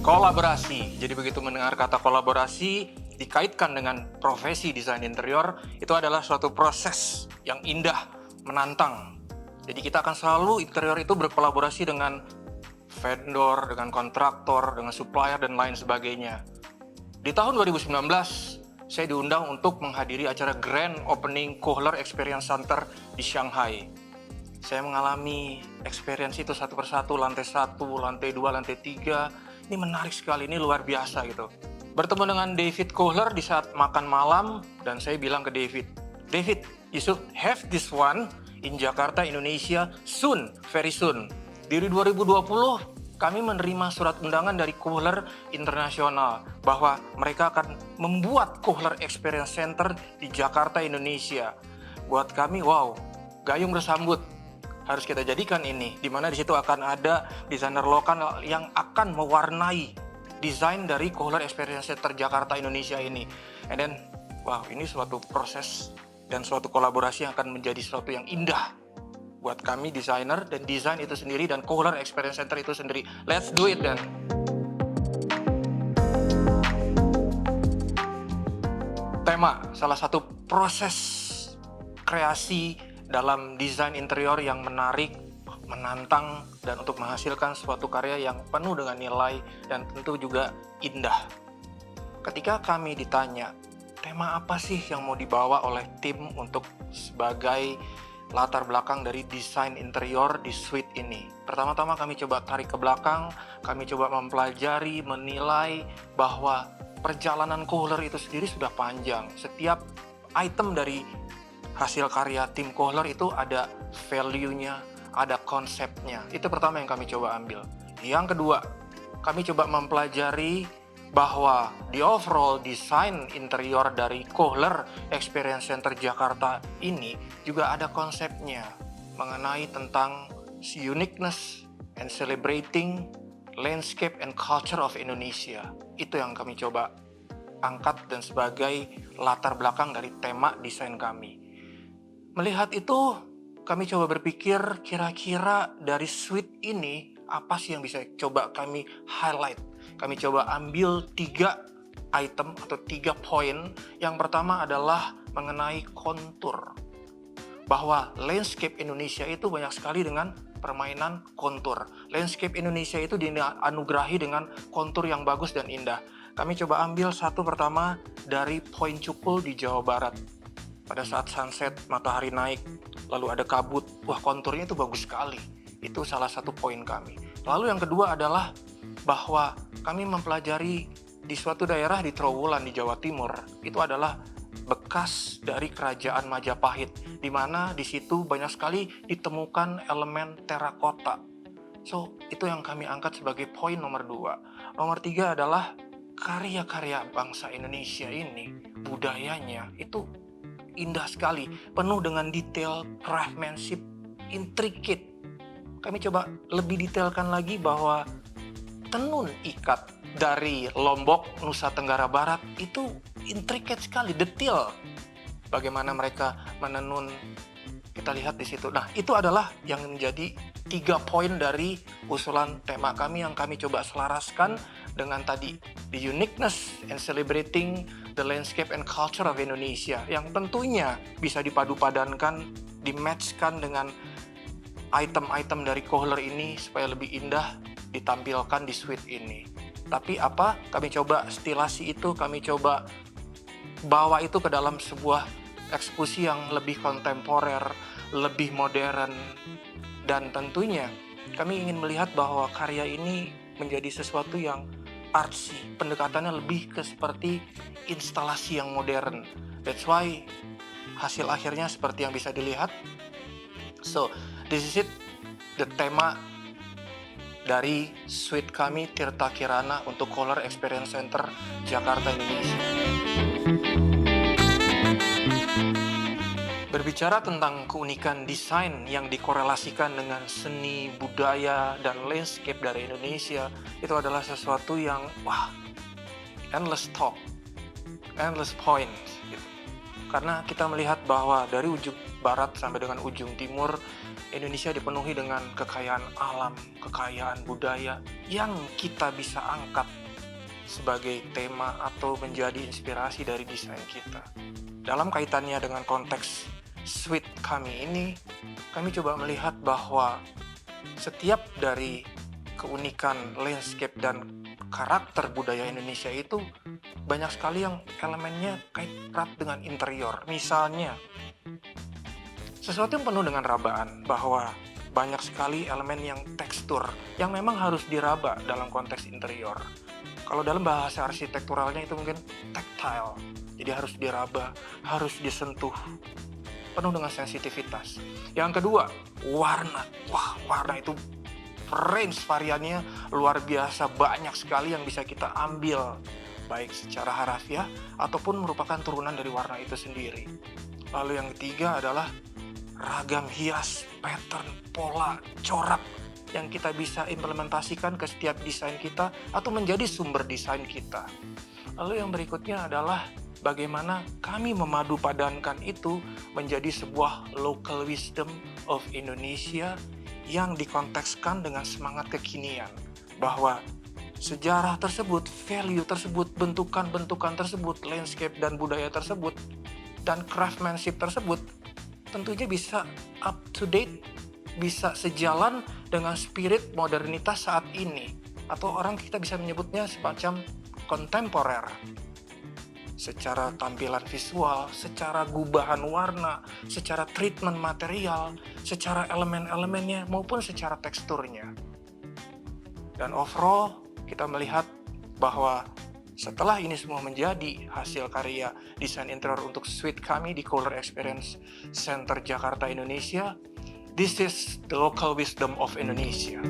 Kolaborasi. Jadi begitu mendengar kata kolaborasi dikaitkan dengan profesi desain interior, itu adalah suatu proses yang indah, menantang. Jadi kita akan selalu interior itu berkolaborasi dengan vendor, dengan kontraktor, dengan supplier dan lain sebagainya. Di tahun 2019, saya diundang untuk menghadiri acara Grand Opening Kohler Experience Center di Shanghai. Saya mengalami experience itu satu persatu, lantai 1, lantai 2, lantai 3. Ini menarik sekali, ini luar biasa gitu. Bertemu dengan David Kohler di saat makan malam, dan saya bilang ke David, you should have this one in Jakarta, Indonesia, soon, very soon. Di 2020, kami menerima surat undangan dari Kohler Internasional bahwa mereka akan membuat Kohler Experience Center di Jakarta, Indonesia. Buat kami, wow, gayung bersambut. Harus kita jadikan ini, di mana di situ akan ada desainer lokal yang akan mewarnai desain dari Kohler Experience Center Jakarta Indonesia ini. And then, wow, ini suatu proses dan suatu kolaborasi yang akan menjadi sesuatu yang indah buat kami desainer dan desain itu sendiri dan Kohler Experience Center itu sendiri. Let's do it then. Tema, salah satu proses kreasi dalam desain interior yang menarik, menantang, dan untuk menghasilkan suatu karya yang penuh dengan nilai dan tentu juga indah. Ketika kami ditanya, tema apa sih yang mau dibawa oleh tim untuk sebagai latar belakang dari desain interior di suite ini? Pertama-tama kami coba tarik ke belakang, kami coba mempelajari, menilai bahwa perjalanan Kohler itu sendiri sudah panjang. Setiap item dari hasil karya tim Kohler itu ada value-nya, ada konsepnya. Itu pertama yang kami coba ambil. Yang kedua, kami coba mempelajari bahwa di overall desain interior dari Kohler Experience Center Jakarta ini juga ada konsepnya mengenai tentang uniqueness and celebrating landscape and culture of Indonesia. Itu yang kami coba angkat dan sebagai latar belakang dari tema desain kami. Melihat itu, kami coba berpikir kira-kira dari suite ini apa sih yang bisa coba kami highlight. Kami coba ambil 3 item atau 3 poin. Yang pertama adalah mengenai kontur. Bahwa landscape Indonesia itu banyak sekali dengan permainan kontur. Landscape Indonesia itu dianugerahi dengan kontur yang bagus dan indah. Kami coba ambil satu pertama dari Poin Cukul di Jawa Barat. Pada saat sunset, matahari naik, lalu ada kabut, wah konturnya itu bagus sekali. Itu salah satu poin kami. Lalu yang kedua adalah bahwa kami mempelajari di suatu daerah di Trowulan di Jawa Timur, itu adalah bekas dari kerajaan Majapahit, di mana di situ banyak sekali ditemukan elemen terakota. So, itu yang kami angkat sebagai poin nomor 2. Nomor 3 adalah karya-karya bangsa Indonesia ini, budayanya, itu indah sekali, penuh dengan detail, craftsmanship, intricate. Kami coba lebih detailkan lagi bahwa tenun ikat dari Lombok, Nusa Tenggara Barat itu intricate sekali, detail. Bagaimana mereka menenun, kita lihat di situ. Nah, itu adalah yang menjadi 3 poin dari usulan tema kami yang kami coba selaraskan dengan tadi, the uniqueness and celebrating the landscape and culture of Indonesia, yang tentunya bisa dipadu-padankan, di-matchkan dengan item-item dari Kohler ini supaya lebih indah ditampilkan di suite ini. Tapi apa? Kami coba stilasi itu, kami coba bawa itu ke dalam sebuah eksekusi yang lebih kontemporer, lebih modern, dan tentunya kami ingin melihat bahwa karya ini menjadi sesuatu yang artsy, pendekatannya lebih ke seperti instalasi yang modern. That's why hasil akhirnya seperti yang bisa dilihat. So, this is it, the tema dari suite kami Tirta Kirana untuk Kohler Experience Center Jakarta, Indonesia. Berbicara tentang keunikan desain yang dikorelasikan dengan seni, budaya, dan landscape dari Indonesia, itu adalah sesuatu yang, wah, endless talk, endless points. Gitu. Karena kita melihat bahwa dari barat sampai dengan ujung timur, Indonesia dipenuhi dengan kekayaan alam, kekayaan budaya yang kita bisa angkat sebagai tema atau menjadi inspirasi dari desain kita. Dalam kaitannya dengan konteks suite kami ini, kami coba melihat bahwa setiap dari keunikan landscape dan karakter budaya Indonesia itu banyak sekali yang elemennya kait erat dengan interior. Misalnya, sesuatu yang penuh dengan rabaan, bahwa banyak sekali elemen yang tekstur yang memang harus diraba dalam konteks interior. Kalau dalam bahasa arsitekturalnya itu mungkin tactile, jadi harus diraba, harus disentuh, penuh dengan sensitivitas. Yang kedua, warna. Wah, warna itu range variannya luar biasa, banyak sekali yang bisa kita ambil, baik secara harafiah ataupun merupakan turunan dari warna itu sendiri. Lalu yang ketiga adalah ragam hias, pattern, pola, corak yang kita bisa implementasikan ke setiap desain kita atau menjadi sumber desain kita. Lalu yang berikutnya adalah bagaimana kami memadupadankan itu menjadi sebuah local wisdom of Indonesia yang dikontekskan dengan semangat kekinian, bahwa sejarah tersebut, value tersebut, bentukan-bentukan tersebut, landscape dan budaya tersebut, dan craftsmanship tersebut tentunya bisa up to date, bisa sejalan dengan spirit modernitas saat ini, atau orang kita bisa menyebutnya semacam kontemporer. Secara tampilan visual, secara gubahan warna, secara treatment material, secara elemen-elemennya, maupun secara teksturnya. Dan overall, kita melihat bahwa setelah ini semua menjadi hasil karya desain interior untuk suite kami di Kohler Experience Center Jakarta, Indonesia, this is the local wisdom of Indonesia.